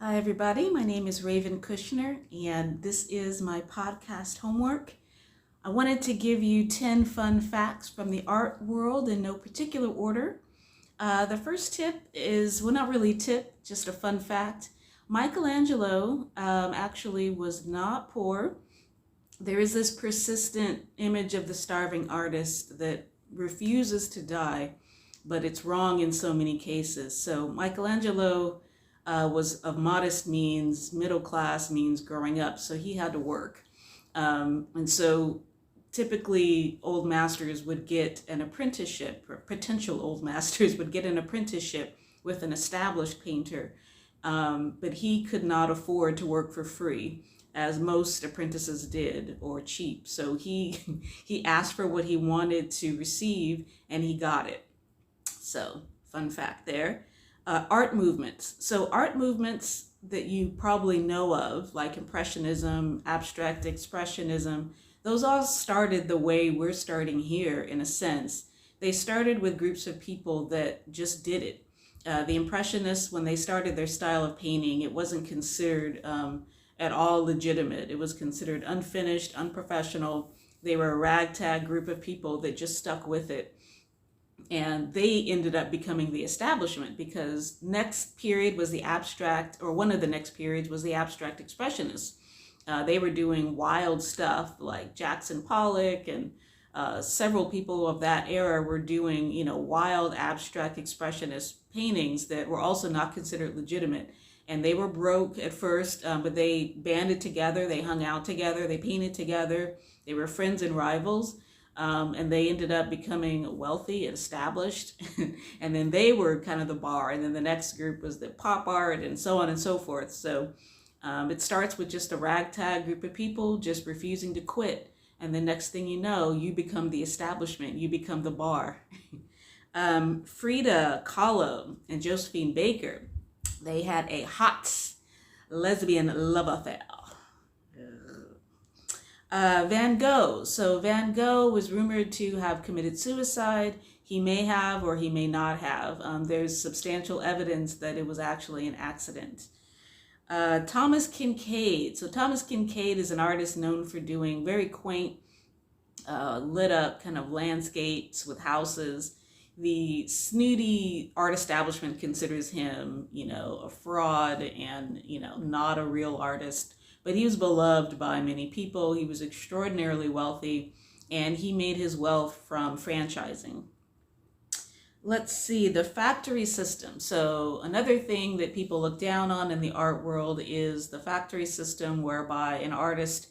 Hi, everybody. My name is Raven Kushner, and this is my podcast homework. I wanted to give you 10 fun facts from the art world in no particular order. The first tip is, well, not really a tip, just a fun fact. Michelangelo actually was not poor. There is this persistent image of the starving artist that refuses to die, but it's wrong in so many cases. So Michelangelo was of modest means, middle class means growing up, so he had to work. And so typically old masters would get an apprenticeship, or potential old masters would get an apprenticeship with an established painter, but he could not afford to work for free, as most apprentices did, or cheap. So he asked for what he wanted to receive, and he got it. So fun fact there. Art movements. So art movements that you probably know of, like Impressionism, Abstract Expressionism, those all started the way we're starting here in a sense. They started with groups of people that just did it. The Impressionists, when they started their style of painting, it wasn't considered at all legitimate. It was considered unfinished, unprofessional. They were a ragtag group of people that just stuck with it. And they ended up becoming the establishment, because next period was the abstract, or one of the next periods was the abstract expressionists. They were doing wild stuff like Jackson Pollock, and several people of that era were doing, wild abstract expressionist paintings that were also not considered legitimate. And they were broke at first, but they banded together, they hung out together, they painted together, they were friends and rivals. And they ended up becoming wealthy and established. And then they were kind of the bar. And then the next group was the pop art, and so on and so forth. So it starts with just a ragtag group of people just refusing to quit. And the next thing you know, you become the establishment. You become the bar. Frida Kahlo and Josephine Baker, they had a hot lesbian love affair. Van Gogh. So Van Gogh was rumored to have committed suicide. He may have, or he may not have. There's substantial evidence that it was actually an accident. Thomas Kinkade. So Thomas Kinkade is an artist known for doing very quaint, lit up kind of landscapes with houses. The snooty art establishment considers him, a fraud and, not a real artist. But he was beloved by many people. He was extraordinarily wealthy, and he made his wealth from franchising. Let's see, the factory system. So another thing that people look down on in the art world is the factory system, whereby an artist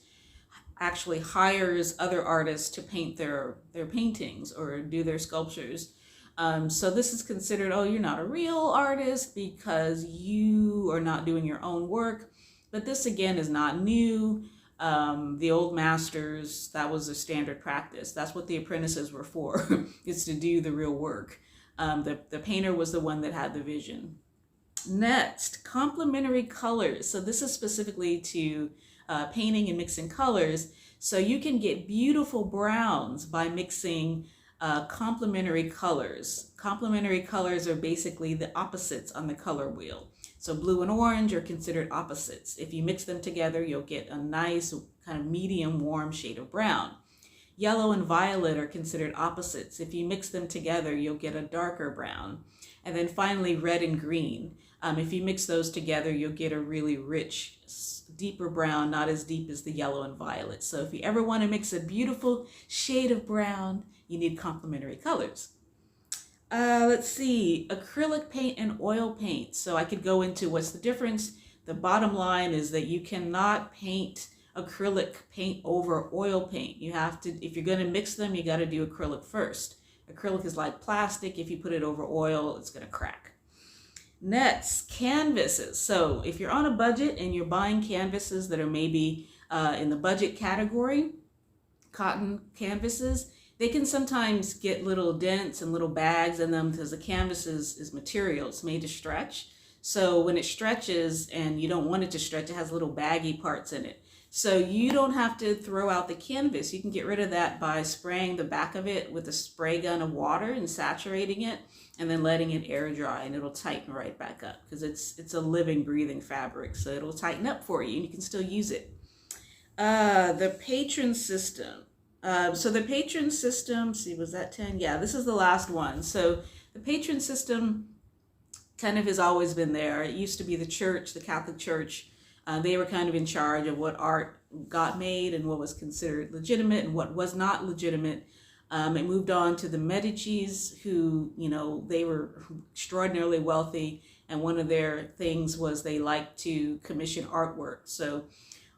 actually hires other artists to paint their paintings or do their sculptures. So this is considered, oh, you're not a real artist because you are not doing your own work. But this, again, is not new. The old masters, that was a standard practice. That's what the apprentices were for, is to do the real work. The painter was the one that had the vision. Next, complementary colors. So this is specifically to painting and mixing colors. So you can get beautiful browns by mixing complementary colors. Complementary colors are basically the opposites on the color wheel. So blue and orange are considered opposites. If you mix them together, you'll get a nice kind of medium warm shade of brown. Yellow and violet are considered opposites. If you mix them together, you'll get a darker brown. And then finally, red and green. If you mix those together, you'll get a really rich, deeper brown, not as deep as the yellow and violet. So if you ever want to mix a beautiful shade of brown, you need complementary colors. Let's see, acrylic paint and oil paint. So I could go into what's the difference. The bottom line is that you cannot paint acrylic paint over oil paint. You have to, if you're going to mix them, you got to do acrylic first. Acrylic is like plastic. If you put it over oil, it's going to crack. Next, canvases. So if you're on a budget and you're buying canvases that are maybe in the budget category, cotton canvases, they can sometimes get little dents and little bags in them because the canvas is material. It's made to stretch. So when it stretches and you don't want it to stretch, it has little baggy parts in it. So you don't have to throw out the canvas. You can get rid of that by spraying the back of it with a spray gun of water and saturating it, and then letting it air dry, and it'll tighten right back up because it's a living, breathing fabric. So it'll tighten up for you and you can still use it. The Patron System. So the Patron System, see, was that 10? Yeah, this is the last one. So the Patron System kind of has always been there. It used to be the church, the Catholic Church. They were kind of in charge of what art got made and what was considered legitimate and what was not legitimate. It moved on to the Medicis, who, you know, they were extraordinarily wealthy, and one of their things was they liked to commission artwork. So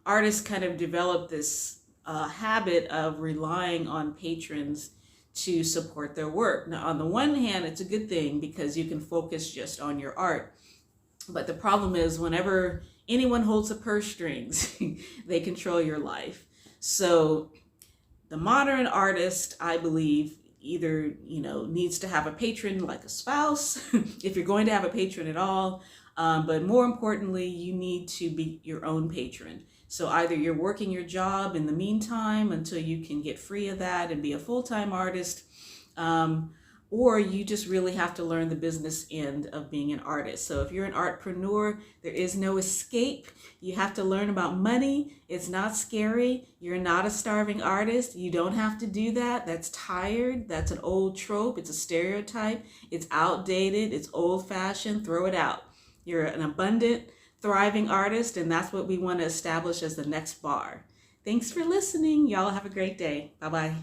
artists kind of developed this habit of relying on patrons to support their work. Now, on the one hand, it's a good thing because you can focus just on your art. But the problem is whenever anyone holds the purse strings, they control your life. So the modern artist, I believe, either, you know, needs to have a patron like a spouse, if you're going to have a patron at all. But more importantly, you need to be your own patron. So either you're working your job in the meantime until you can get free of that and be a full-time artist, or you just really have to learn the business end of being an artist. So if you're an artpreneur, there is no escape. You have to learn about money. It's not scary. You're not a starving artist. You don't have to do that. That's tired. That's an old trope. It's a stereotype. It's outdated. It's old-fashioned. Throw it out. You're an abundant, thriving artist, and that's what we want to establish as the next bar. Thanks for listening. Y'all have a great day. Bye-bye.